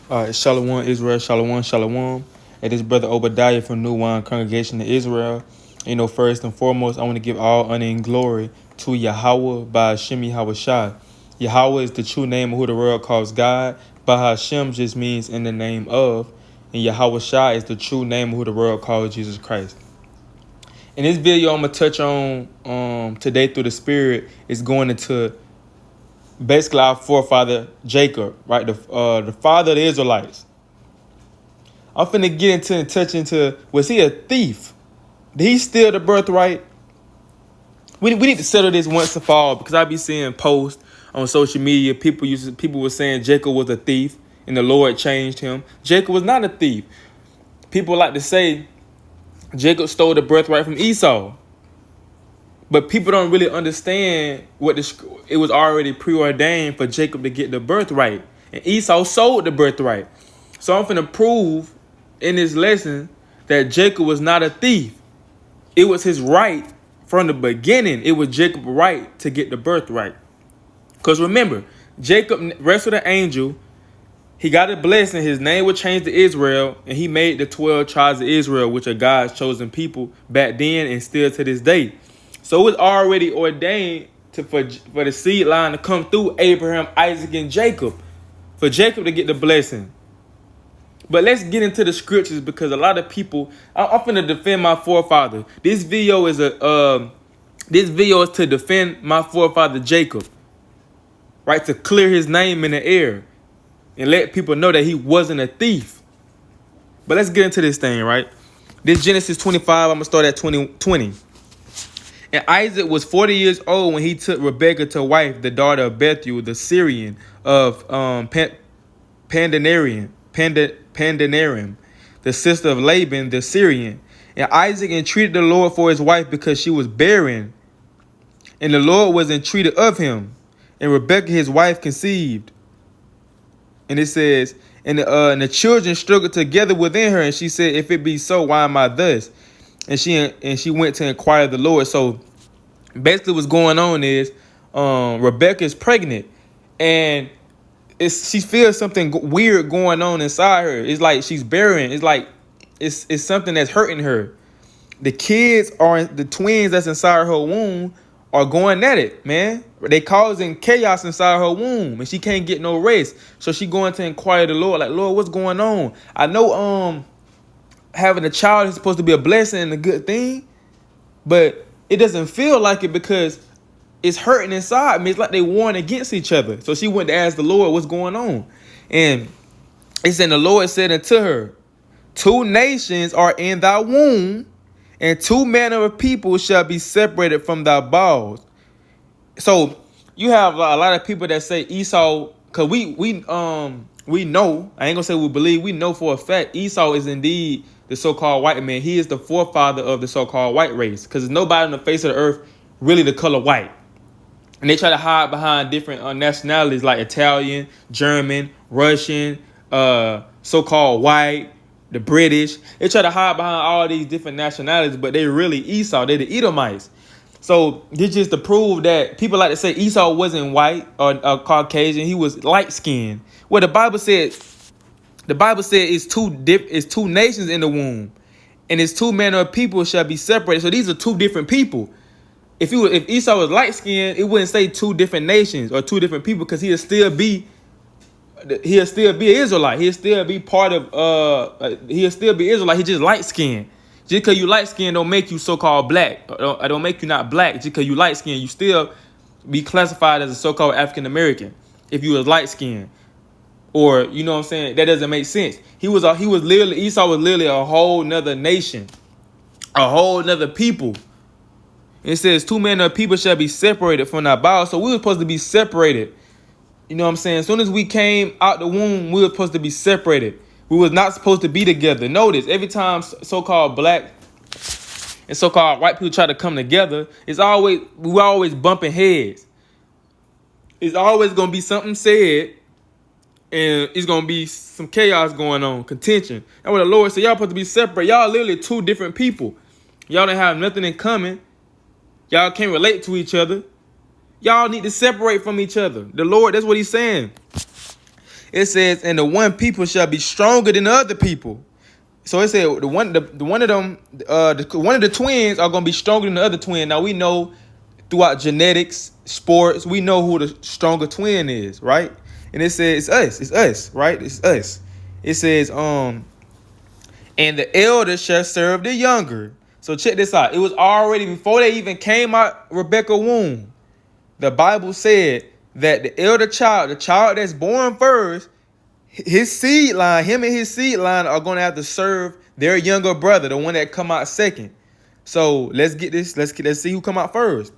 Shalom, Israel, Shalom, Shalom. And this brother Obadiah from New Wine Congregation of Israel. First and foremost, I want to give all honor and glory to Yahweh by Hashem Yahweh Shai. Yahweh is the true name of who the world calls God. By Hashem just means in the name of. And Yahweh Shai is the true name of who the world calls Jesus Christ. In this video, I'm going to touch on today through the Spirit is going into basically our forefather Jacob, right? The father of the Israelites. I'm finna get into and touch into, was he a thief? Did he steal the birthright? We need to settle this once and for all, because I be seeing posts on social media. People were saying Jacob was a thief and the Lord changed him. Jacob was not a thief. People like to say Jacob stole the birthright from Esau. But people don't really understand it was already preordained for Jacob to get the birthright. And Esau sold the birthright. So I'm finna prove in this lesson that Jacob was not a thief. It was his right from the beginning. It was Jacob's right to get the birthright. Because remember, Jacob wrestled an angel. He got a blessing. His name was changed to Israel. And he made the 12 tribes of Israel, which are God's chosen people back then and still to this day. So it was already ordained for the seed line to come through Abraham, Isaac, and Jacob. For Jacob to get the blessing. But let's get into the scriptures, because a lot of people, I'm finna defend my forefather. This video is to defend my forefather Jacob. Right? To clear his name in the air. And let people know that he wasn't a thief. But let's get into this thing, right? This Genesis 25, I'm going to start at 20. And Isaac was 40 years old when he took Rebekah to wife, the daughter of Bethuel, the Syrian of Pandanarium, the sister of Laban, the Syrian. And Isaac entreated the Lord for his wife because she was barren. And the Lord was entreated of him. And Rebekah, his wife, conceived. And it says, and the children struggled together within her. And she said, if it be so, why am I thus? And she went to inquire of the Lord. So basically what's going on is Rebecca is pregnant. And she feels something weird going on inside her. It's like she's barren. It's like it's something that's hurting her. The twins that's inside her womb are going at it, man. They causing chaos inside her womb, and she can't get no rest. So she going to inquire the Lord, like, Lord, what's going on? I know having a child is supposed to be a blessing and a good thing, but it doesn't feel like it because it's hurting inside me. It's like they warring against each other. So she went to ask the Lord what's going on. And it said, the Lord said unto her, 2 nations are in thy womb, and 2 manner of people shall be separated from thy bowels. So you have a lot of people that say Esau, because we know, I ain't gonna say we believe, we know for a fact Esau is indeed the so-called white man. He is the forefather of the so-called white race, because there's nobody on the face of the earth really the color white. And they try to hide behind different nationalities like Italian, German, Russian, so-called white, the British. They try to hide behind all these different nationalities, but they really Esau. They're the Edomites. So this just to prove that people like to say Esau wasn't white or Caucasian. He was light-skinned. Well, the Bible said it's two nations in the womb, and it's 2 manner of people shall be separated. So these are 2 different people. If Esau was light-skinned, it wouldn't say 2 different nations or 2 different people, because he'll still be an Israelite. He'll still be part of he'll still be Israelite. He just light-skinned. Just because you light-skinned don't make you so-called black. I don't make you not black. Just because you light-skinned, you still be classified as a so-called African-American if you was light-skinned. Or, you know what I'm saying? That doesn't make sense. Esau was literally a whole nother nation. A whole nother people. It says 2 manner of people shall be separated from thy bowels. So we were supposed to be separated. You know what I'm saying? As soon as we came out the womb, we were supposed to be separated. We was not supposed to be together. Notice, every time so-called black and so-called white people try to come together, we're always bumping heads. It's always going to be something said, and it's going to be some chaos going on, contention. And what the Lord said, y'all supposed to be separate. Y'all literally 2 different people. Y'all don't have nothing in common. Y'all can't relate to each other. Y'all need to separate from each other. The Lord, that's what he's saying. It says, and the one people shall be stronger than the other people. So it said one of them, one of the twins are gonna be stronger than the other twin. Now we know throughout genetics, sports, we know who the stronger twin is, right? And it says it's us, right? It's us. It says, and the elder shall serve the younger. So check this out. It was already before they even came out Rebecca's womb. The Bible said that the elder child, the child that's born first, his seed line, him and his seed line are going to have to serve their younger brother, the one that come out second. So let's get this. Let's see who come out first.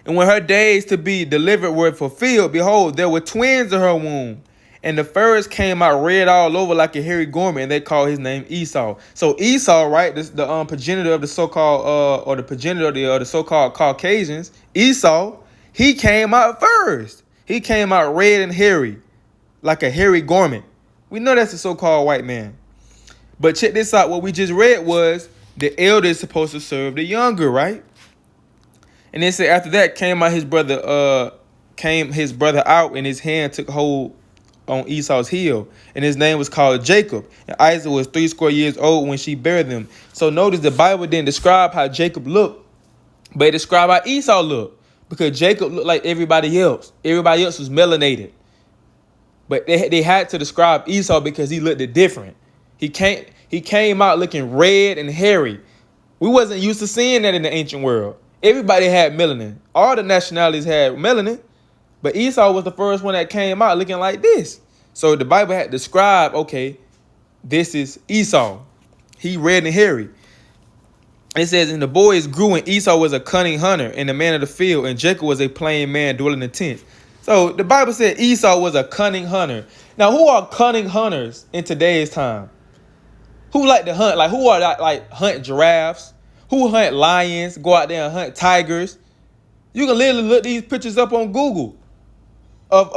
And when her days to be delivered were fulfilled, behold, there were twins in her womb. And the first came out red all over like a hairy garment, and they called his name Esau. So Esau, right, the progenitor of the so-called, or the progenitor of the so-called Caucasians, Esau, he came out first. He came out red and hairy, like a hairy garment. We know that's the so-called white man. But check this out. What we just read was the elder is supposed to serve the younger, right? And then said after that came his brother out, and his hand took hold on Esau's heel, and his name was called Jacob. And Isaac was 60 years old when she bare them. So notice the Bible didn't describe how Jacob looked, but it described how Esau looked, because Jacob looked like everybody else. Everybody else was melanated, but they had to describe Esau because he looked different. He came out looking red and hairy. We wasn't used to seeing that in the ancient world. Everybody had melanin. All the nationalities had melanin. But Esau was the first one that came out looking like this. So the Bible had described, okay, this is Esau. He red and hairy. It says, and the boys grew, and Esau was a cunning hunter and a man of the field, and Jacob was a plain man dwelling in tents. So the Bible said Esau was a cunning hunter. Now, who are cunning hunters in today's time? Who like to hunt? Like, who are like hunt giraffes? Who hunt lions? Go out there and hunt tigers? You can literally look these pictures up on Google. Of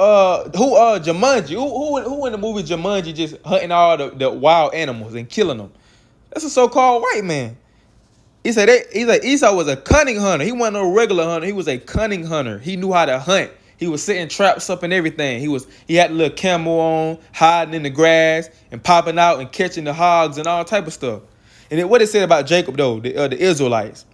Jumanji. Who in the movie Jumanji just hunting all the wild animals and killing them? That's a so-called white man. He said Esau was a cunning hunter. He wasn't a regular hunter. He was a cunning hunter. He knew how to hunt. He was setting traps up and everything. He had a little camo on, hiding in the grass and popping out and catching the hogs and all type of stuff. And then what it said about Jacob though, the Israelites.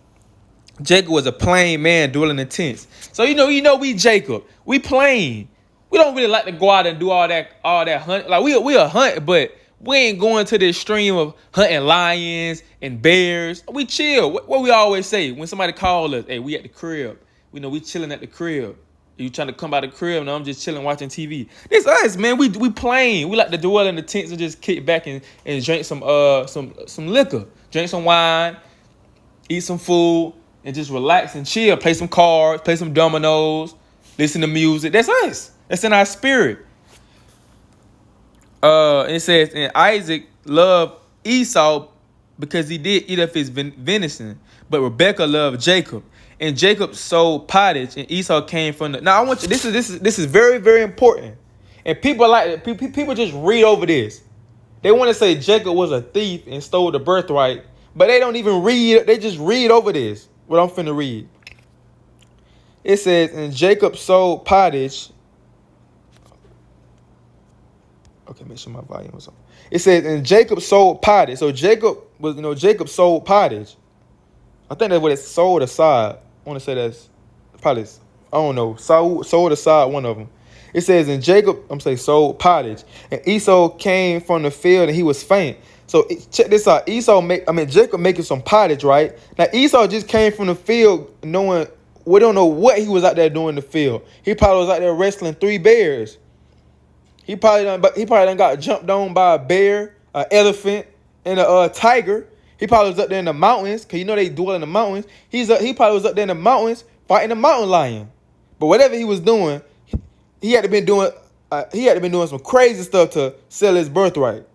Jacob was a plain man dwelling in tents. So we Jacob. We plain. We don't really like to go out and do all that hunt. Like we'll hunt, but we ain't going to the extreme of hunting lions and bears. We chill. What we always say when somebody calls us, hey, we at the crib. We chilling at the crib. You trying to come by the crib? No, I'm just chilling watching TV. This us, man. We plain. We like to dwell in the tents and just kick back and drink some liquor, drink some wine, eat some food, and just relax and chill. Play some cards, play some dominoes, listen to music. That's us. That's in our spirit. And it says, and Isaac loved Esau because he did eat of his venison, but Rebekah loved Jacob. And Jacob sold pottage, and Esau came from the. Now I want you. This is very, very important. And people just read over this. They want to say Jacob was a thief and stole the birthright, but they don't even read. They just read over this. What I'm finna read. It says, and Jacob sold pottage. Okay, make sure my volume was on. It says, and Jacob sold pottage. So Jacob sold pottage. I think that's what it's sold aside. I want to say that's probably, I don't know, sold aside one of them. It says, and Jacob, sold pottage. And Esau came from the field and he was faint. So check this out. Jacob making some pottage, right? Now Esau just came from the field knowing, we don't know what he was out there doing in the field. He probably was out there wrestling 3 bears. He probably done got jumped on by a bear, an elephant, and a tiger. He probably was up there in the mountains, because they dwell in the mountains. He probably was up there in the mountains fighting a mountain lion. But whatever he was doing, he had to been doing some crazy stuff to sell his birthright.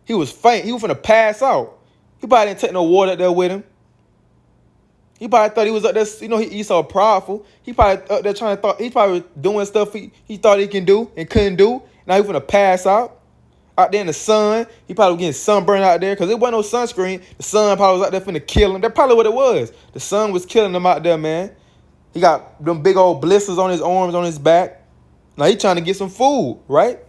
He was faint. He was finna pass out. He probably didn't take no water up there with him. He probably thought he was up there, he's so prideful. He probably up there he probably doing stuff he thought he can do and couldn't do. Now he finna pass out there in the sun. He probably getting sunburned out there because there wasn't no sunscreen. The sun probably was out there finna kill him. That's probably what it was. The sun was killing him out there, man. He got them big old blisters on his arms, on his back. Now he trying to get some food, right?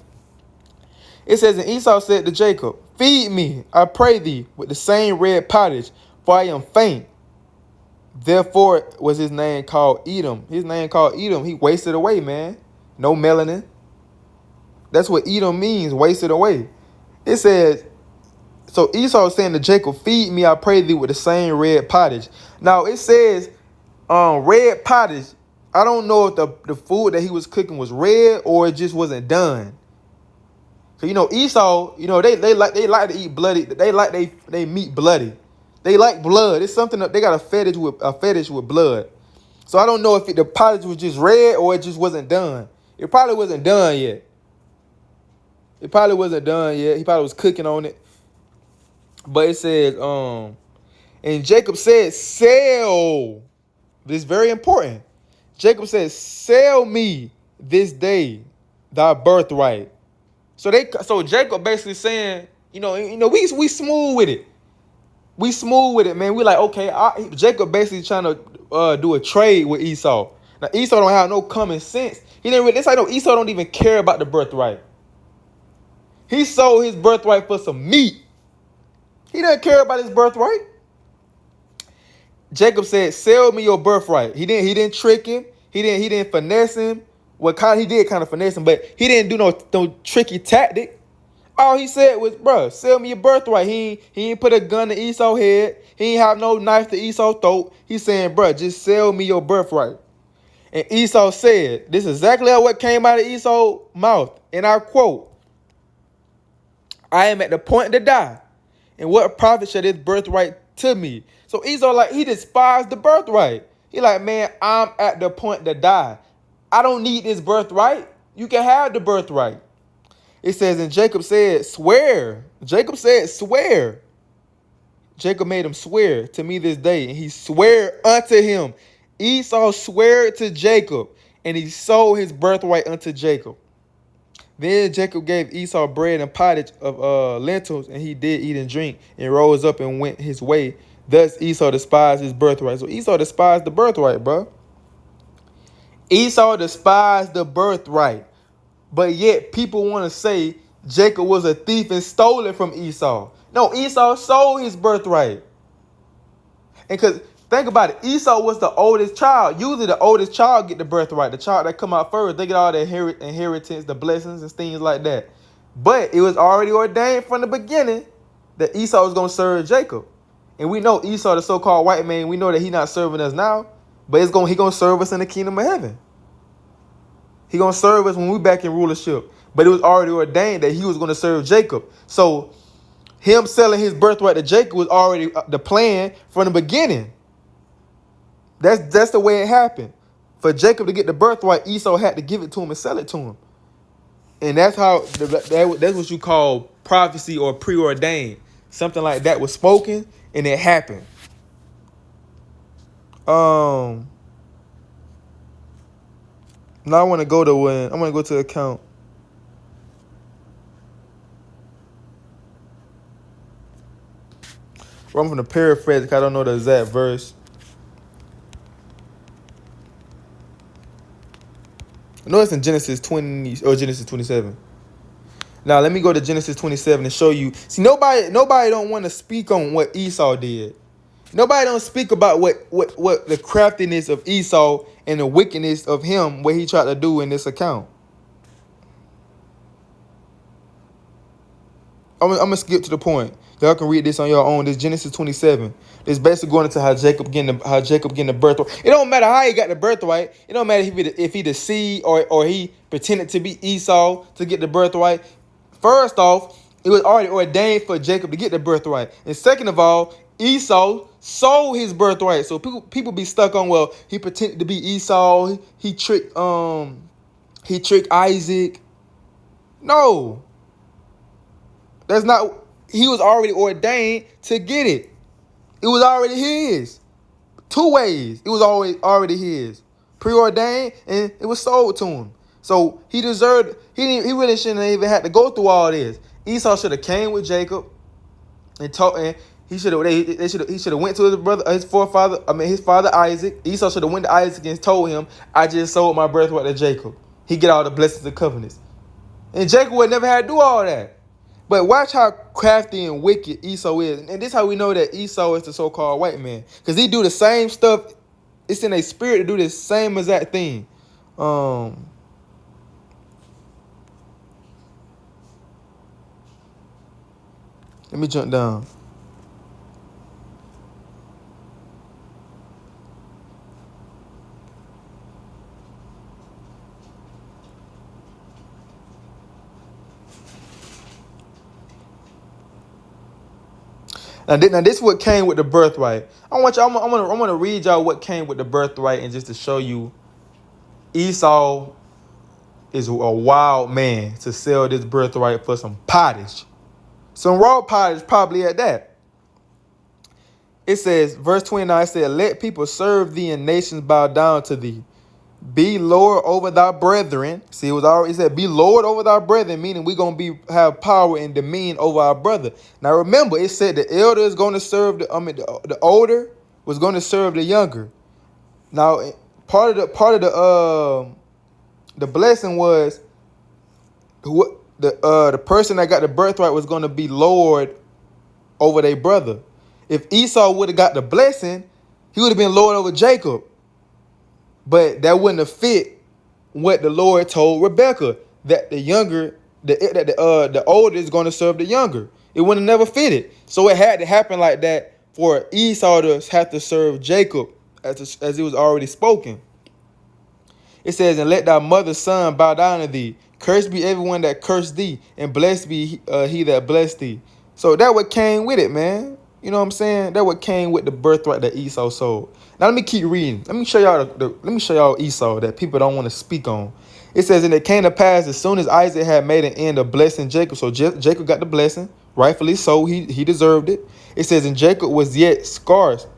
It says, and Esau said to Jacob, feed me, I pray thee, with the same red pottage, for I am faint. Therefore was his name called Edom. His name called Edom. He wasted away, man. No melanin. That's what Edom means, wasted away. It says, so Esau is saying to Jacob, feed me, I pray thee, with the same red pottage. Now it says, red pottage. I don't know if the food that he was cooking was red or it just wasn't done. Cause Esau, they like to eat bloody. They like they meat bloody. They like blood. It's something that they got a fetish with blood. So I don't know if the pottage was just red or it just wasn't done. It probably wasn't done yet. He probably was cooking on it. But it says, and Jacob said, sell. This is very important. Jacob says, sell me this day thy birthright. So Jacob basically saying, we smooth with it. We smooth with it, man. We like, okay, Jacob basically trying to do a trade with Esau. Now Esau don't have no common sense. Esau don't even care about the birthright. He sold his birthright for some meat. He doesn't care about his birthright. Jacob said, sell me your birthright. He didn't trick him. He didn't finesse him. He did kind of finesse him, but he didn't do no tricky tactic. All he said was, bro, sell me your birthright. He ain't put a gun to Esau's head. He ain't have no knife to Esau's throat. He's saying, bro, just sell me your birthright. And Esau said, this is exactly what came out of Esau's mouth. And I quote, I am at the point to die. And what profit shall this birthright to me? So Esau, he despised the birthright. He like, man, I'm at the point to die. I don't need this birthright. You can have the birthright. It says, and Jacob said, swear. Jacob said, swear. Jacob made him swear to me this day, and he swore unto him. Esau swore to Jacob, and he sold his birthright unto Jacob. Then Jacob gave Esau bread and pottage of lentils, and he did eat and drink, and rose up and went his way. Thus Esau despised his birthright. So Esau despised the birthright, bro. Esau despised the birthright. But yet people want to say Jacob was a thief and stole it from Esau. No, Esau sold his birthright. And because think about it, Esau was the oldest child. Usually the oldest child get the birthright. The child that come out first, they get all the inheritance, the blessings and things like that. But it was already ordained from the beginning that Esau was going to serve Jacob. And we know Esau, the so-called white man, we know that he's not serving us now, but he's going to serve us in the kingdom of heaven. He's going to serve us when we're back in rulership. But it was already ordained that he was going to serve Jacob. So him selling his birthright to Jacob was already the plan from the beginning. That's the way it happened. For Jacob to get the birthright, Esau had to give it to him and sell it to him. And that's how that's what you call prophecy or preordained. Something like that was spoken and it happened. Now I want to go to when I'm going to go to account. Well, I'm going to paraphrase because I don't know the exact verse. I know it's in Genesis 20 or Genesis 27. Now let me go to Genesis 27 and show you. See, nobody don't want to speak on what Esau did. Nobody don't speak about what the craftiness of Esau and the wickedness of him, what he tried to do in this account. I'm gonna skip to the point. Y'all can read this on your own. This Genesis 27. It's basically going into how Jacob getting the birthright. It don't matter how he got the birthright. It don't matter if he the seed or he pretended to be Esau to get the birthright. First off, it was already ordained for Jacob to get the birthright. And second of all, Esau sold his birthright. So people be stuck on, well, he pretended to be Esau. He tricked Isaac. No. That's not. He was already ordained to get it. It was already his. Two ways. It was already his. Preordained, and it was sold to him. So he deserved. He really shouldn't have even had to go through all this. Esau should have came with Jacob and talked. And he should have. He should have went to his father Isaac. Esau should have went to Isaac and told him, "I just sold my birthright to Jacob. He get all the blessings and covenants." And Jacob would never had to do all that. But watch how crafty and wicked Esau is. And this is how we know that Esau is the so-called white man. Because he do the same stuff. It's in a spirit to do the same exact thing. Let me jump down. Now this is what came with the birthright. I'm gonna read y'all what came with the birthright, and just to show you, Esau is a wild man to sell this birthright for some pottage, some raw pottage, probably at that. It says, verse 29. It said, "Let people serve thee, and nations bow down to thee. Be Lord over thy brethren." See, it said, "Be Lord over thy brethren," meaning we're gonna have power and dominion over our brother. Now remember, it said the elder is going to serve the older was going to serve the younger. Now, part of the blessing was the person that got the birthright was going to be Lord over their brother. If Esau would have got the blessing, he would have been Lord over Jacob. But that wouldn't have fit what the Lord told Rebekah, that the older is going to serve the younger. It would have never fitted. So it had to happen like that for Esau to have to serve Jacob, as it was already spoken. It says, "And let thy mother's son bow down to thee. Cursed be everyone that cursed thee, and blessed be he that blessed thee." So that what came with it, man. You know what I'm saying? That what came with the birthright that Esau sold. Now let me keep reading. Let me show y'all Esau that people don't want to speak on. It says, "And it came to pass as soon as Isaac had made an end of blessing Jacob." So Jacob got the blessing, rightfully so. He deserved it. It says, "And Jacob was yet scarce,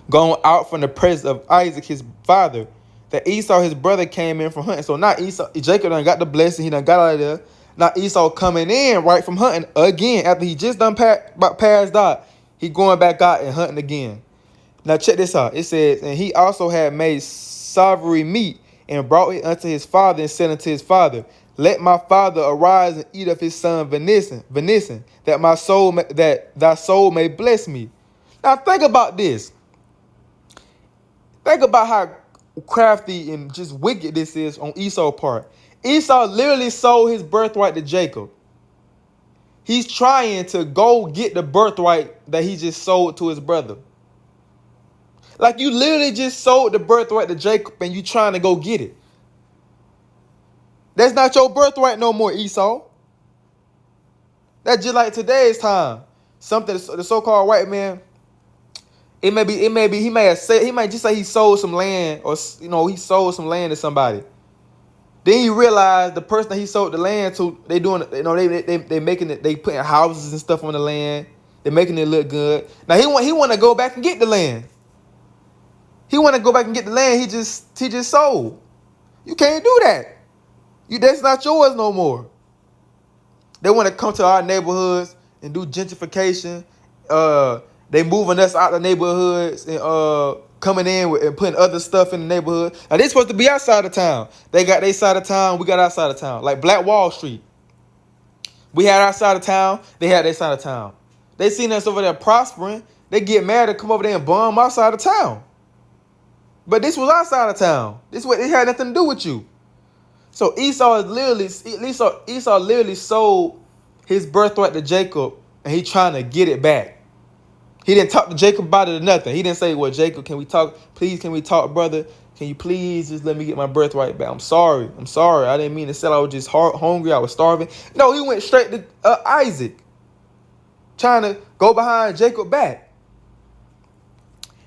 gone out from the presence of Isaac his father, that Esau his brother came in from hunting." So now Jacob done got the blessing. He done got out of there. Now Esau coming in right from hunting again after he just done passed out. He going back out and hunting again. Now check this out. It says, "And he also had made savory meat and brought it unto his father, and said unto his father, Let my father arise and eat of his son venison, that thy soul may bless me." Now think about this. Think about how crafty and just wicked this is on Esau's part. Esau literally sold his birthright to Jacob. He's trying to go get the birthright that he just sold to his brother. Like, you literally just sold the birthright to Jacob and you trying to go get it. That's not your birthright no more, Esau. That's just like today's time. Something the so-called white man, he might just say he sold some land, or he sold some land to somebody. Then he realized the person that he sold the land to, they making it, they putting houses and stuff on the land. They're making it look good. Now he want to go back and get the land. He want to go back and get the land he just sold. You can't do that. That's not yours no more. They want to come to our neighborhoods and do gentrification. They moving us out the neighborhoods and coming in and putting other stuff in the neighborhood. Now they supposed to be outside of town. They got their side of town. We got our side of town. Like Black Wall Street. We had our side of town. They had their side of town. They seen us over there prospering. They get mad to come over there and bomb our side of town. But this was our side of town. It had nothing to do with you. So Esau literally sold his birthright to Jacob, and he trying to get it back. He didn't talk to Jacob about it or nothing. He didn't say, "Well, Jacob, can we talk? Please, can we talk, brother? Can you please just let me get my birthright back? I'm sorry. I didn't mean to sell. I was just hungry. I was starving." No, he went straight to Isaac, trying to go behind Jacob back.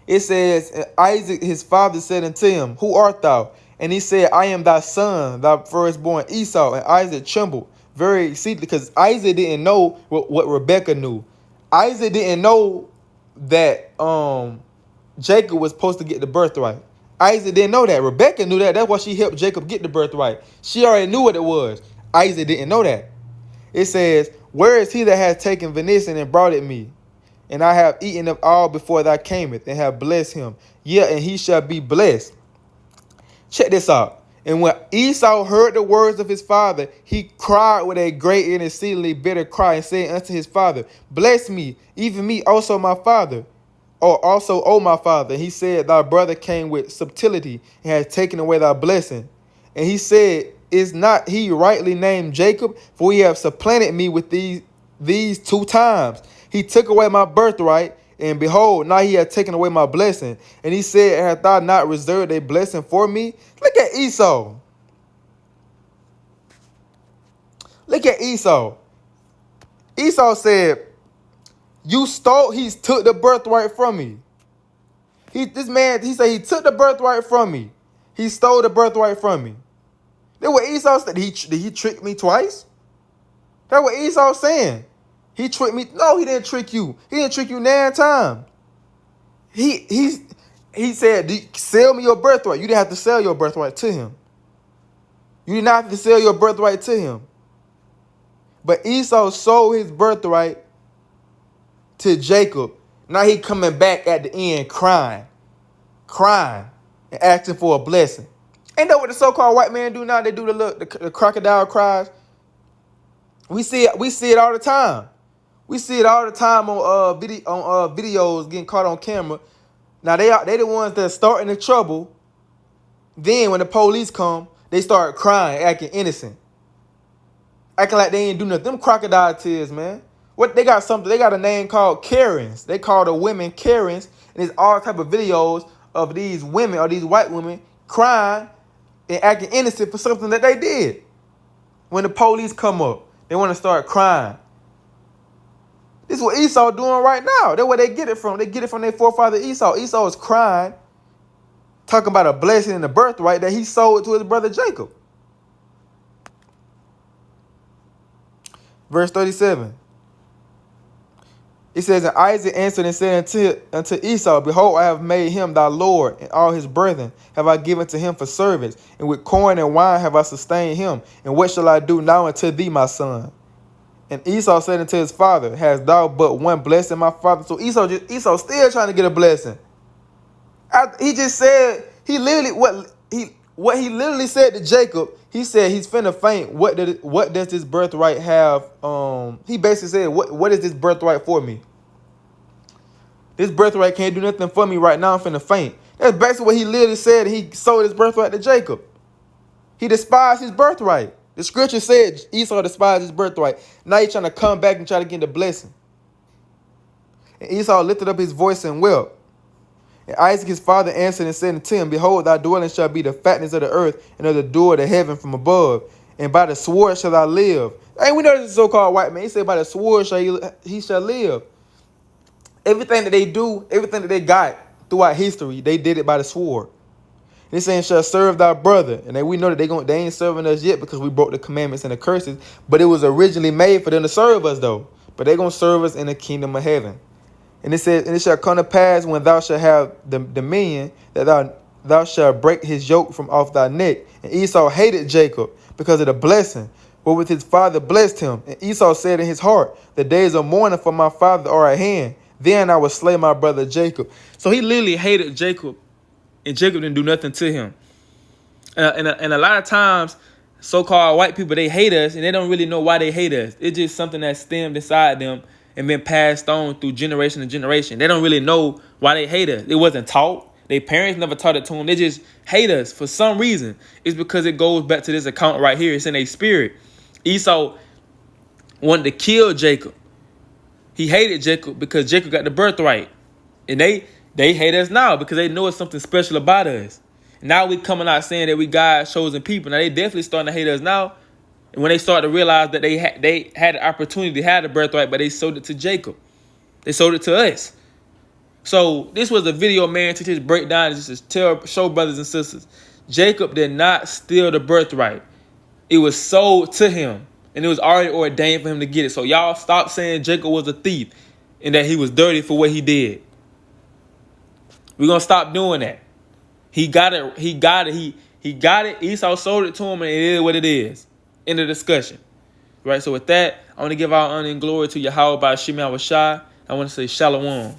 It says, "Isaac his father said unto him, Who art thou? And he said, I am thy son, thy firstborn Esau. And Isaac trembled very exceedingly," because Isaac didn't know what Rebekah knew. Isaac didn't know that Jacob was supposed to get the birthright. Isaac didn't know that. Rebekah knew that. That's why she helped Jacob get the birthright. She already knew what it was. Isaac didn't know that. It says, "Where is he that has taken venison and brought it me? And I have eaten of all before thou camest, and have blessed him. Yeah, and he shall be blessed." Check this out. And when Esau heard the words of his father, he cried with a great and exceedingly bitter cry, and said unto his father, Bless me, even me also my father, or also, O my father. He said, Thy brother came with subtlety and has taken away thy blessing. And he said, Is not he rightly named Jacob? For he have supplanted me with these 2 times. He took away my birthright, and behold, now he hath taken away my blessing. And he said, Hath thou not reserved a blessing for me? Look at Esau. Look at Esau. Esau said, he took the birthright from me. He said he took the birthright from me. He stole the birthright from me. That's what Esau said. Did he trick me twice? That's what Esau's saying. He tricked me. No, he didn't trick you. He didn't trick you 9 times. He said, sell me your birthright. You didn't have to sell your birthright to him. You did not have to sell your birthright to him. But Esau sold his birthright to Jacob. Now he coming back at the end crying, and asking for a blessing. Ain't that what the so-called white man do now? They do the crocodile cries. We see it all the time. We see it all the time on videos getting caught on camera. Now they the ones that starting the trouble. Then when the police come, they start crying, acting innocent, acting like they ain't do nothing. Them crocodile tears, man. What they got something? They got a name called Karens. They call the women Karens, and there's all type of videos of these women or these white women crying and acting innocent for something that they did. When the police come up, they want to start crying. This is what Esau doing right now. That's where they get it from. They get it from their forefather Esau. Esau is crying, talking about a blessing and a birthright that he sold to his brother Jacob. Verse 37. It says, And Isaac answered and said unto Esau, Behold, I have made him thy lord, and all his brethren have I given to him for servants, and with corn and wine have I sustained him. And what shall I do now unto thee, my son? And Esau said unto his father, Hast thou but one blessing, my father? So Esau still trying to get a blessing. He just said, what he literally said to Jacob, he said he's finna faint. What does this birthright have? He basically said, what is this birthright for me? This birthright can't do nothing for me right now. I'm finna faint. That's basically what he literally said. He sold his birthright to Jacob. He despised his birthright. The scripture said Esau despised his birthright. Now he's trying to come back and try to get the blessing. And Esau lifted up his voice and wept. And Isaac his father answered and said unto him, Behold, thy dwelling shall be the fatness of the earth, and of the door of the heaven from above. And by the sword shall thou live. And we know this is so-called white man. He said, by the sword he shall live. Everything that they do, everything that they got throughout history, they did it by the sword. And he's saying, shall serve thy brother. And then we know that they ain't serving us yet because we broke the commandments and the curses. But it was originally made for them to serve us, though. But they're going to serve us in the kingdom of heaven. And it says, And it shall come to pass when thou shalt have the dominion, that thou shalt break his yoke from off thy neck. And Esau hated Jacob because of the blessing, wherewith his father blessed him. And Esau said in his heart, The days of mourning for my father are at hand. Then I will slay my brother Jacob. So he literally hated Jacob, and Jacob didn't do nothing to him. And a lot of times, so-called white people, they hate us, and they don't really know why they hate us. It's just something that stemmed inside them and been passed on through generation to generation. They don't really know why they hate us. It wasn't taught. Their parents never taught it to them. They just hate us for some reason. It's because it goes back to this account right here. It's in their spirit. Esau wanted to kill Jacob. He hated Jacob because Jacob got the birthright. And they hate us now because they know it's something special about us. And now we coming out saying that we God's chosen people. Now they definitely starting to hate us now. And when they start to realize that they had the opportunity to have the birthright, but they sold it to Jacob. They sold it to us. So this was a video, man, to just break down and just show brothers and sisters. Jacob did not steal the birthright. It was sold to him. And it was already ordained for him to get it. So y'all stop saying Jacob was a thief and that he was dirty for what he did. We're going to stop doing that. He got it. He got it. Esau sold it to him, and it is what it is. End of discussion. Right? So with that, I want to give our honor and glory to Yahweh by Shemi Awashai. I want to say Shalom.